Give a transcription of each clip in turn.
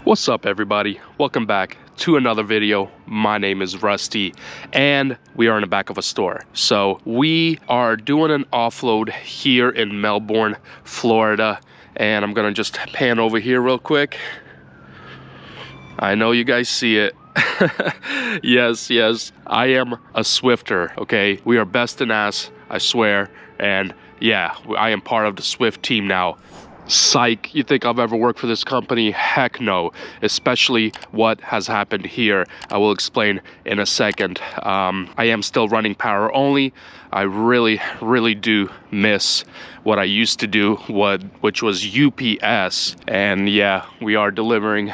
What's up, everybody? Welcome back to another video. My name is Rusty and we are in the back of a store. So we are doing an offload here in Melbourne, Florida, and I'm gonna just pan over here real quick. I know you guys see it. yes, I am a Swifter, okay? We are best in ass, I swear. And yeah, I am part of the Swift team now. Psych, you think I've ever worked for this company? Heck no, especially what has happened here. I will explain in a second. I am still running power only. I really do miss what I used to do, which was UPS. And yeah, we are delivering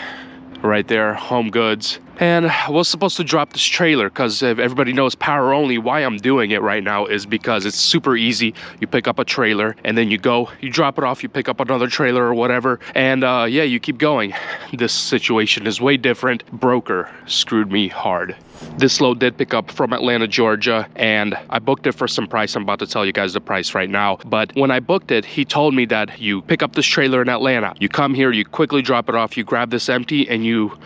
right there, home goods. And I was supposed to drop this trailer because if everybody knows power only, why I'm doing it right now is because it's super easy. You pick up a trailer and then you go, you drop it off, you pick up another trailer or whatever, and yeah, you keep going. This situation is way different. Broker screwed me hard. This load did pick up from Atlanta, Georgia, and I booked it for some price. I'm about to tell you guys the price right now. But when I booked it, he told me that you pick up this trailer in Atlanta. You come here, you quickly drop it off, you grab this empty, and you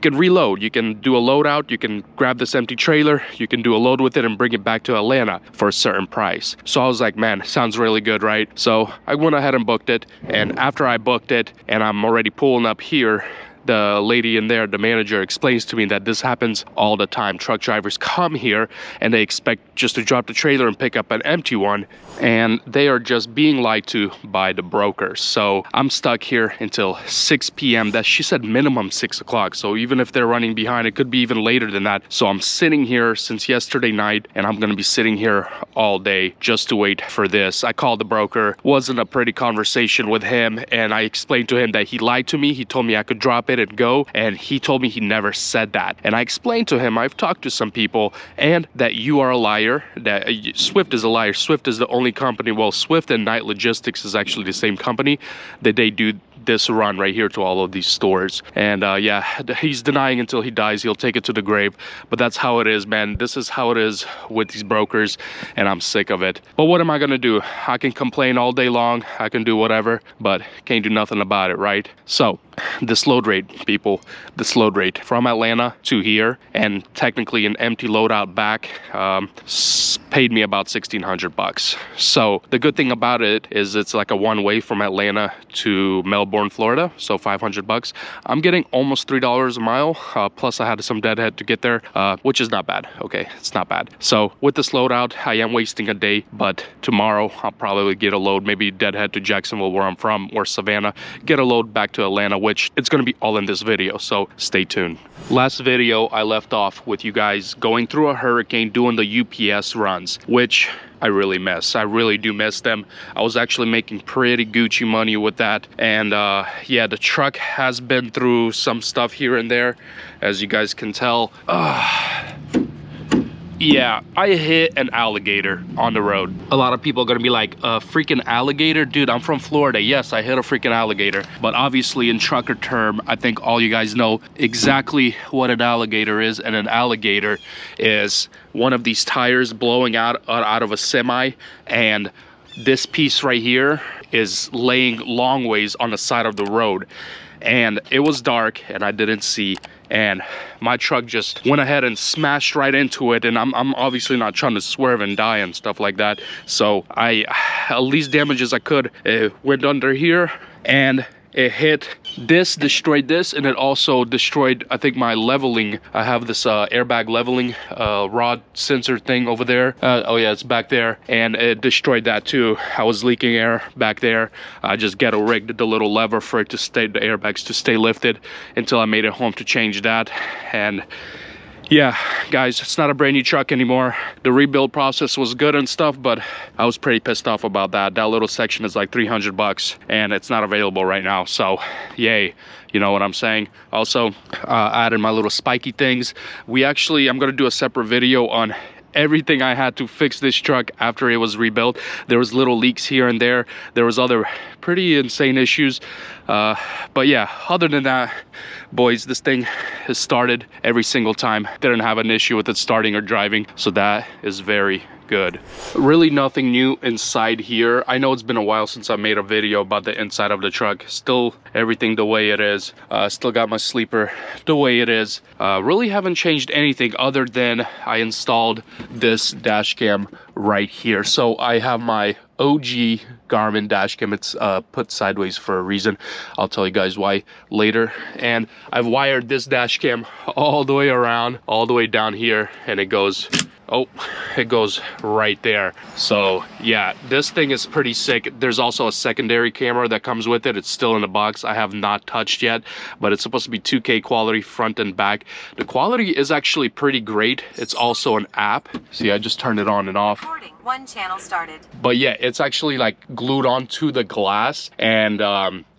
can reload. You can do a load out, you can grab this empty trailer, you can do a load with it and bring it back to Atlanta for a certain price. So I was like, man, sounds really good, right? So I went ahead and booked it. And after I booked it, and I'm already pulling up here, the lady in there, the manager, explains to me that this happens all the time. Truck drivers come here and they expect just to drop the trailer and pick up an empty one, and they are just being lied to by the brokers. So I'm stuck here until 6 p.m. That she said minimum 6 o'clock. So even if they're running behind, it could be even later than that. So I'm sitting here since yesterday night, and I'm gonna be sitting here all day just to wait for this. I called the broker. Wasn't a pretty conversation with him, and I explained to him that he lied to me. He told me I could drop it and go, and he told me he never said that. And I explained to him, I've talked to some people, and that you are a liar, that Swift is a liar. Swift is the only company, well, Swift and Knight Logistics is actually the same company, that they do this run right here to all of these stores. And yeah, he's denying until he dies. He'll take it to the grave. But that's how it is, man. This is how it is with these brokers, and I'm sick of it. But what am I gonna do? I can complain all day long, I can do whatever, but can't do nothing about it, right? So this load rate, people, this load rate from Atlanta to here, and technically an empty load out back, paid me about 1,600 bucks. So the good thing about it is it's like a one-way from Atlanta to Melbourne, Florida, so 500 bucks. I'm getting almost $3 a mile, plus I had some deadhead to get there, which is not bad. Okay, it's not bad. So with this load out, I am wasting a day, but tomorrow I'll probably get a load, maybe deadhead to Jacksonville, where I'm from, or Savannah, get a load back to Atlanta, which it's going to be all in this video, so stay tuned. Last video I left off with you guys going through a hurricane, doing the UPS runs, which I really miss. I really do miss them. I was actually making pretty Gucci money with that. And yeah, the truck has been through some stuff here and there, as you guys can tell. Yeah, I hit an alligator on the road. A lot of people are gonna be like, a freaking alligator? Dude, I'm from Florida. Yes, I hit a freaking alligator. But obviously in trucker term, I think all you guys know exactly what an alligator is. And an alligator is one of these tires blowing out of a semi. And this piece right here is laying long ways on the side of the road. And it was dark and I didn't see, and my truck just went ahead and smashed right into it. And I'm obviously not trying to swerve and die and stuff like that, so I, least damage as I could, went under here, and it hit this, destroyed this, and it also destroyed, I think, my leveling. I have this airbag leveling rod sensor thing over there. Oh yeah, it's back there, and it destroyed that too. I was leaking air back there. I just ghetto rigged the little lever for it to stay, the airbags to stay lifted, until I made it home to change that. And yeah, guys, it's not a brand new truck anymore. The rebuild process was good and stuff, but I was pretty pissed off about that. That little section is like 300 bucks, and it's not available right now. So yay, you know what I'm saying? Also, added my little spiky things. I'm gonna do a separate video on everything I had to fix this truck after it was rebuilt. There was little leaks here and there. There was other pretty insane issues. But yeah, other than that, boys, this thing has started every single time. Didn't have an issue with it starting or driving. So that is very good. Really nothing new inside here. I know it's been a while since I made a video about the inside of the truck. Still everything the way it is. Still got my sleeper the way it is. Really haven't changed anything other than I installed this dash cam right here. So I have my OG Garmin dash cam. It's put sideways for a reason. I'll tell you guys why later. And I've wired this dash cam all the way around, all the way down here, and it goes, oh, it goes right there. So yeah, this thing is pretty sick. There's also a secondary camera that comes with it. It's still in the box. I have not touched yet, but it's supposed to be 2K quality front and back. The quality is actually pretty great. It's also an app. See, I just turned it on and off. One channel started. But yeah, it's actually like glued onto the glass, and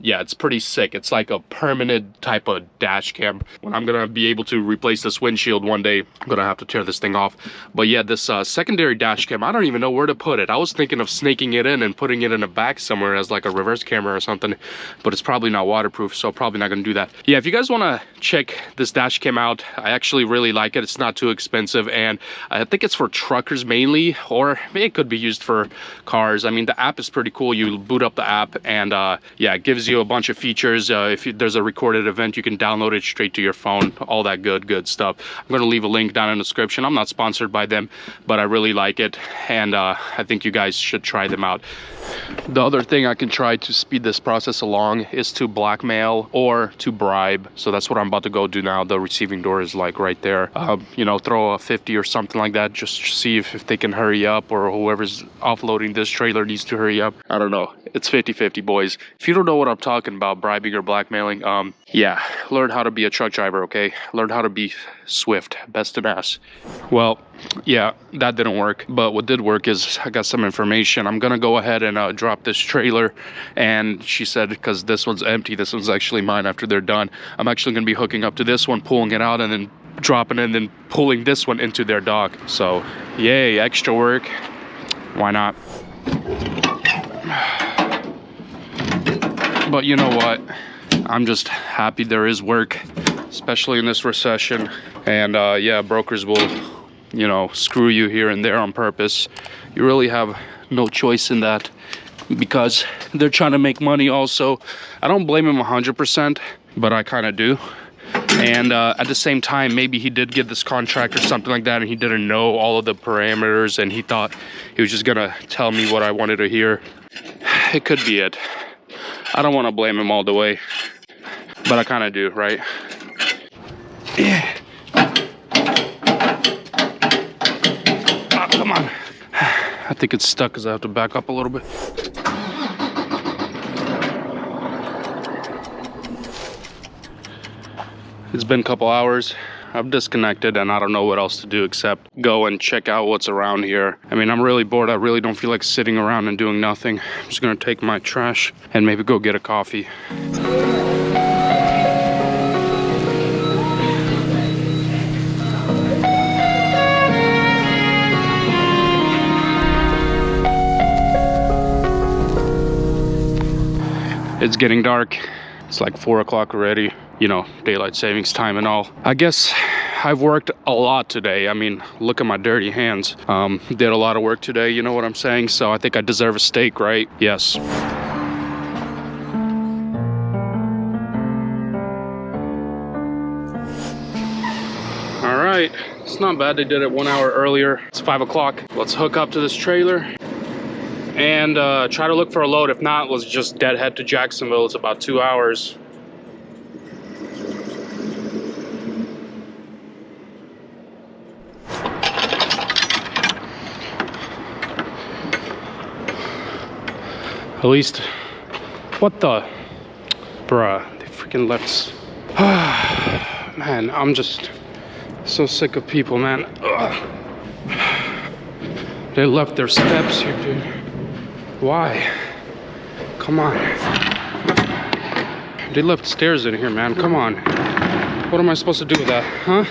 yeah, it's pretty sick. It's like a permanent type of dash cam. When I'm gonna be able to replace this windshield one day, I'm gonna have to tear this thing off. But yeah, this secondary dash cam, I don't even know where to put it. I was thinking of snaking it in and putting it in the back somewhere as like a reverse camera or something, but it's probably not waterproof, so probably not gonna do that. Yeah, if you guys wanna check this dash cam out, I actually really like it. It's not too expensive, and I think it's for truckers mainly, or it could be used for cars. I mean, the app is pretty cool. You boot up the app, and yeah, it gives you a bunch of features. If there's a recorded event, you can download it straight to your phone, all that good stuff. I'm going to leave a link down in the description. I'm not sponsored by them, but I really like it, and I think you guys should try them out. The other thing I can try to speed this process along is to blackmail or to bribe. So that's what I'm about to go do now. The receiving door is like right there. You know, throw a 50 or something like that, just see if they can hurry up, or whoever's offloading this trailer needs to hurry up. I don't know. It's 50-50, boys. If you don't know what I'm talking about, bribing or blackmailing, yeah, learn how to be a truck driver, okay? Learn how to be swift, best in ass. Well, yeah, that didn't work, but what did work is I got some information. I'm gonna go ahead and drop this trailer, and she said, because this one's empty, this one's actually mine after they're done, I'm actually gonna be hooking up to this one, pulling it out, and then dropping it, and then pulling this one into their dock. So yay, extra work, why not? But you know what, I'm just happy there is work, especially in this recession. And yeah, brokers will, you know, screw you here and there on purpose. You really have no choice in that, because they're trying to make money also. I don't blame him 100%, but I kind of do. And at the same time, maybe he did get this contract or something like that, and he didn't know all of the parameters, and he thought he was just gonna tell me what I wanted to hear. It could be it. I don't want to blame him all the way, but I kind of do, right? Yeah. Oh, come on. I think it's stuck because I have to back up a little bit. It's been a couple hours. I've disconnected, and I don't know what else to do except go and check out what's around here. I mean, I'm really bored. I really don't feel like sitting around and doing nothing. I'm just gonna take my trash and maybe go get a coffee. It's getting dark. It's like 4 o'clock already. You know, daylight savings time and all. I guess I've worked a lot today. I mean, look at my dirty hands. Did a lot of work today, you know what I'm saying? So I think I deserve a steak, right? Yes. All right, it's not bad. They did it 1 hour earlier. It's 5 o'clock. Let's hook up to this trailer and try to look for a load. If not, let's just deadhead to Jacksonville. It's about 2 hours. At least, what the, bruh, they freaking left. Man, I'm just so sick of people, man. Ugh. They left their steps here, dude. Why? Come on. They left stairs in here, man. Come on. What am I supposed to do with that, huh?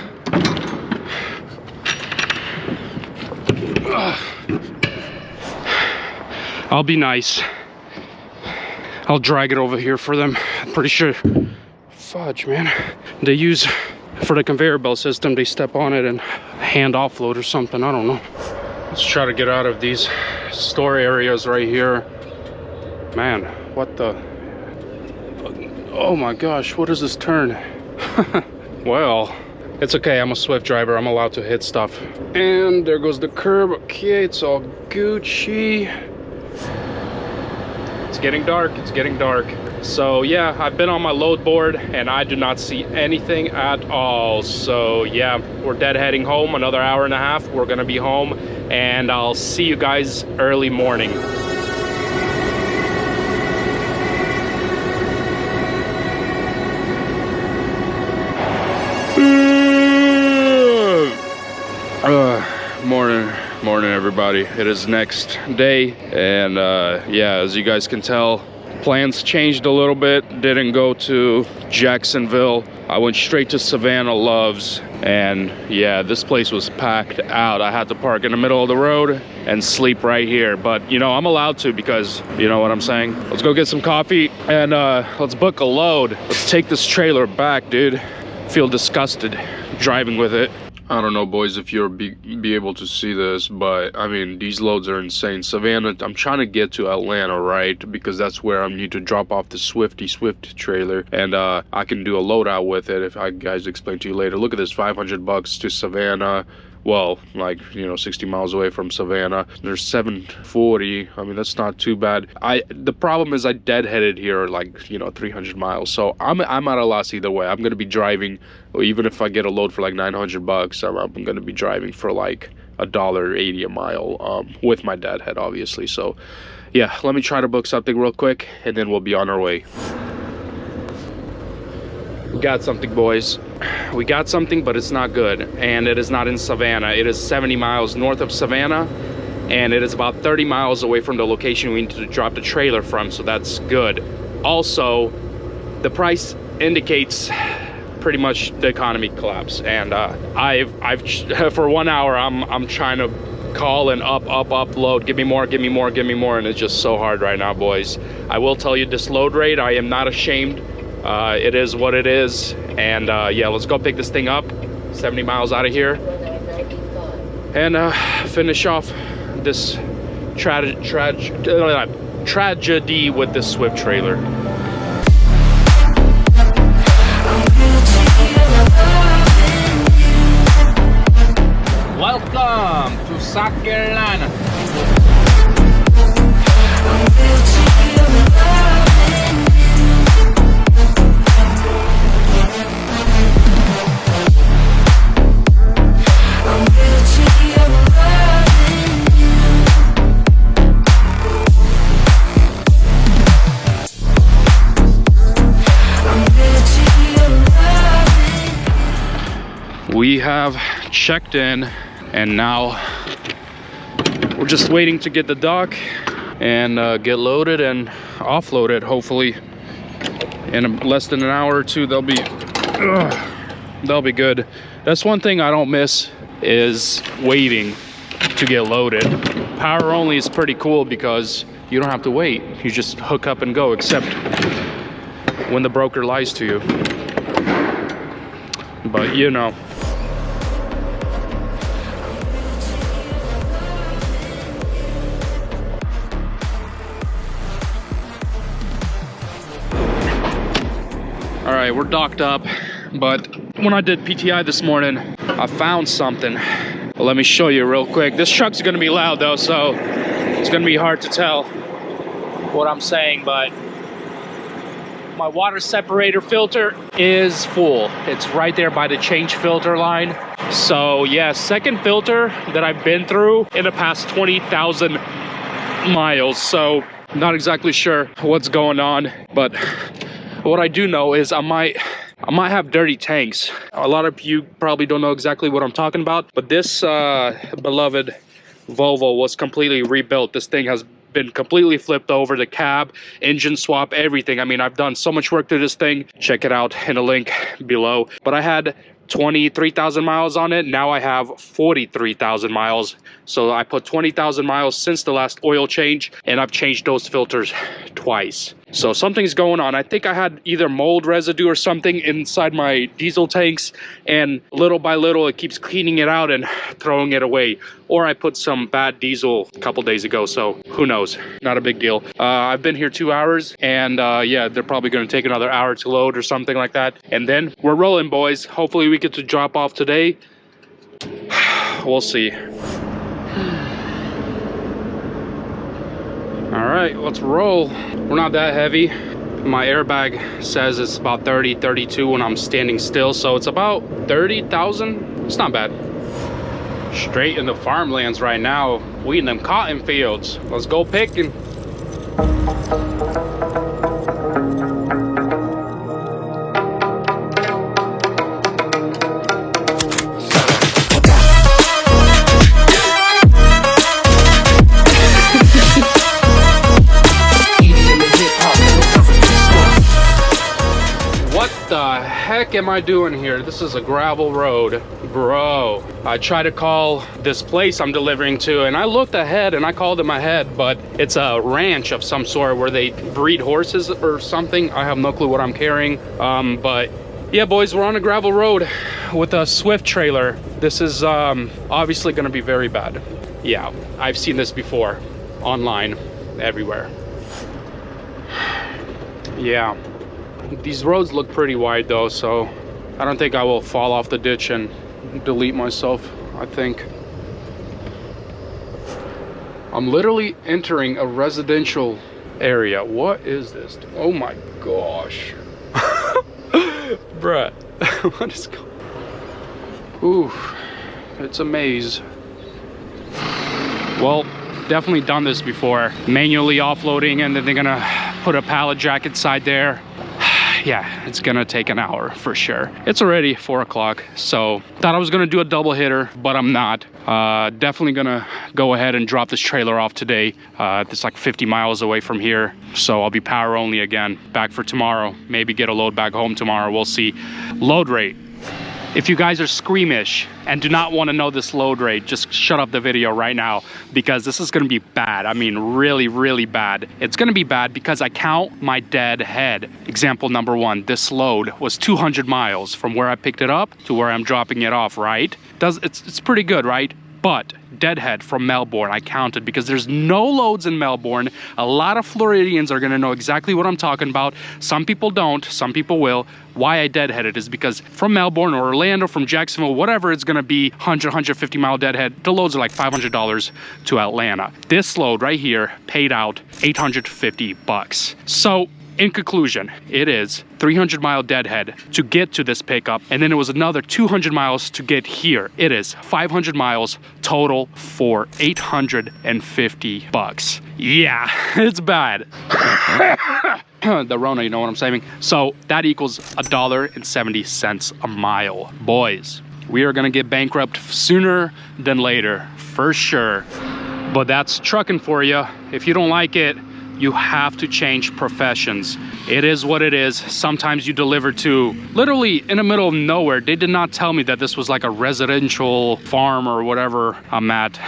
Ugh. I'll be nice. I'll drag it over here for them. I'm pretty sure, fudge, man. They use, for the conveyor belt system, they step on it and hand offload or something, I don't know. Let's try to get out of these store areas right here. Man, what the... Oh my gosh, what is this turn? Well, it's okay, I'm a Swift driver, I'm allowed to hit stuff. And there goes the curb. Okay, it's all Gucci. It's getting dark, it's getting dark. So yeah, I've been on my load board and I do not see anything at all. So yeah, we're deadheading home, another hour and a half. We're gonna be home and I'll see you guys early morning. Morning everybody. It is next day and yeah, as you guys can tell, plans changed a little bit. Didn't go to Jacksonville. I went straight to Savannah Loves, and yeah, this place was packed out. I had to park in the middle of the road and sleep right here, but you know, I'm allowed to because you know what I'm saying. Let's go get some coffee and let's book a load. Let's take this trailer back, dude. Feel disgusted driving with it. I don't know, boys, if you'll be able to see this, but I mean, these loads are insane. Savannah, I'm trying to get to Atlanta, right? Because that's where I need to drop off the Swift trailer, and I can do a loadout with it if I guys explain to you later. Look at this, $500 to Savannah. Well, like, you know, 60 miles away from Savannah. There's 740. I mean, that's not too bad. The problem is I deadheaded here like, you know, 300 miles. So I'm at a loss either way. I'm gonna be driving, or even if I get a load for like $900, I'm gonna be driving for like $1.80 a mile with my deadhead, obviously. So yeah, let me try to book something real quick and then we'll be on our way. We got something, boys. We got something, but it's not good, and it is not in Savannah. It is 70 miles north of Savannah, and it is about 30 miles away from the location we need to drop the trailer from, so that's good. Also, the price indicates pretty much the economy collapse, and I've for 1 hour I'm trying to call and upload, give me more, and it's just so hard right now, boys. I will tell you, this load rate, I am not ashamed. It is what it is, and yeah, let's go pick this thing up 70 miles out of here and finish off this tragedy with this Swift trailer. Welcome to South Carolina. We have checked in and now we're just waiting to get the dock and get loaded and offloaded. Hopefully in less than an hour or two they'll be good. That's one thing I don't miss, is waiting to get loaded. Power only is pretty cool because you don't have to wait. You just hook up and go, except when the broker lies to you. But you know. All right, we're docked up, but when I did PTI this morning, I found something. Well, let me show you real quick. This truck's gonna be loud though, so it's gonna be hard to tell what I'm saying, but my water separator filter is full. It's right there by the change filter line. So yeah, second filter that I've been through in the past 20,000 miles. So not exactly sure what's going on, but what I do know is I might have dirty tanks. A lot of you probably don't know exactly what I'm talking about, but this beloved Volvo was completely rebuilt. This thing has been completely flipped over, the cab, engine swap, everything. I mean, I've done so much work to this thing. Check it out in a link below. But I had 23,000 miles on it. Now I have 43,000 miles. So I put 20,000 miles since the last oil change, and I've changed those filters twice. So something's going on. I think I had either mold residue or something inside my diesel tanks, and little by little it keeps cleaning it out and throwing it away. Or I put some bad diesel a couple days ago, so who knows? Not a big deal. I've been here 2 hours, and yeah, they're probably going to take another hour to load or something like that. And then we're rolling, boys. Hopefully we get to drop off today. We'll see. All right, let's roll. We're not that heavy. My airbag says it's about 30, 32 when I'm standing still, so it's about 30,000. It's not bad. Straight in the farmlands right now. We in them cotton fields. Let's go picking. What the heck am I doing here? This is a gravel road, bro. I tried to call this place I'm delivering to, and I looked ahead and I called them ahead, but it's a ranch of some sort where they breed horses or something. I have no clue what I'm carrying. But yeah, boys, we're on a gravel road with a Swift trailer. This is obviously gonna be very bad. Yeah, I've seen this before online, everywhere. Yeah. These roads look pretty wide though, so I don't think I will fall off the ditch and delete myself. I think I'm literally entering a residential area. What is this? Oh my gosh. Bruh. What is going on? Ooh, it's a maze. Well, definitely done this before. Manually offloading, and then they're gonna put a pallet jack inside there. Yeah, it's gonna take an hour for sure. It's already 4 o'clock, so thought I was gonna do a double hitter, but I'm not. Definitely gonna go ahead and drop this trailer off today. It's like 50 miles away from here, so I'll be power only again. Back for tomorrow. Maybe get a load back home tomorrow. We'll see. Load rate. If you guys are squeamish and do not want to know this load rate, just shut off the video right now, because this is going to be bad. I mean, really, really bad. It's going to be bad because I count my dead head. Example number 1, this load was 200 miles from where I picked it up to where I'm dropping it off, right? It's pretty good, right? But deadhead from Melbourne, I counted, because there's no loads in Melbourne. A lot of Floridians are gonna know exactly what I'm talking about. Some people don't, some people will. Why I deadheaded is because from Melbourne or Orlando, from Jacksonville, whatever, it's gonna be 100, 150 mile deadhead. The loads are like $500 to Atlanta. This load right here paid out $850. So in conclusion, it is 300 mile deadhead to get to this pickup, and then it was another 200 miles to get here. It is 500 miles total for $850. Yeah, it's bad. The Rona, you know what I'm saying? So that equals $1.70 a mile. Boys, we are gonna get bankrupt sooner than later, for sure. But that's trucking for you. If you don't like it, you have to change professions. It is what it is. Sometimes you deliver to literally in the middle of nowhere. They did not tell me that this was like a residential farm or whatever I'm at.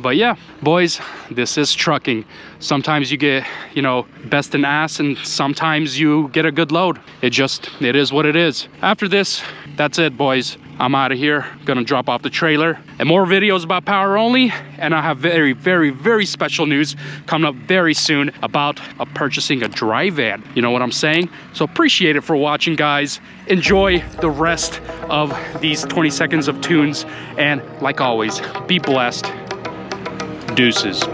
But yeah, boys, this is trucking. Sometimes you get, you know, best in ass, and sometimes you get a good load. It is what it is. After this, that's it, boys. I'm out of here. Gonna drop off the trailer, and more videos about power only. And I have very, very, very special news coming up very soon about purchasing a dry van. You know what I'm saying? So appreciate it for watching, guys. Enjoy the rest of these 20 seconds of tunes, and like always, be blessed. Deuces.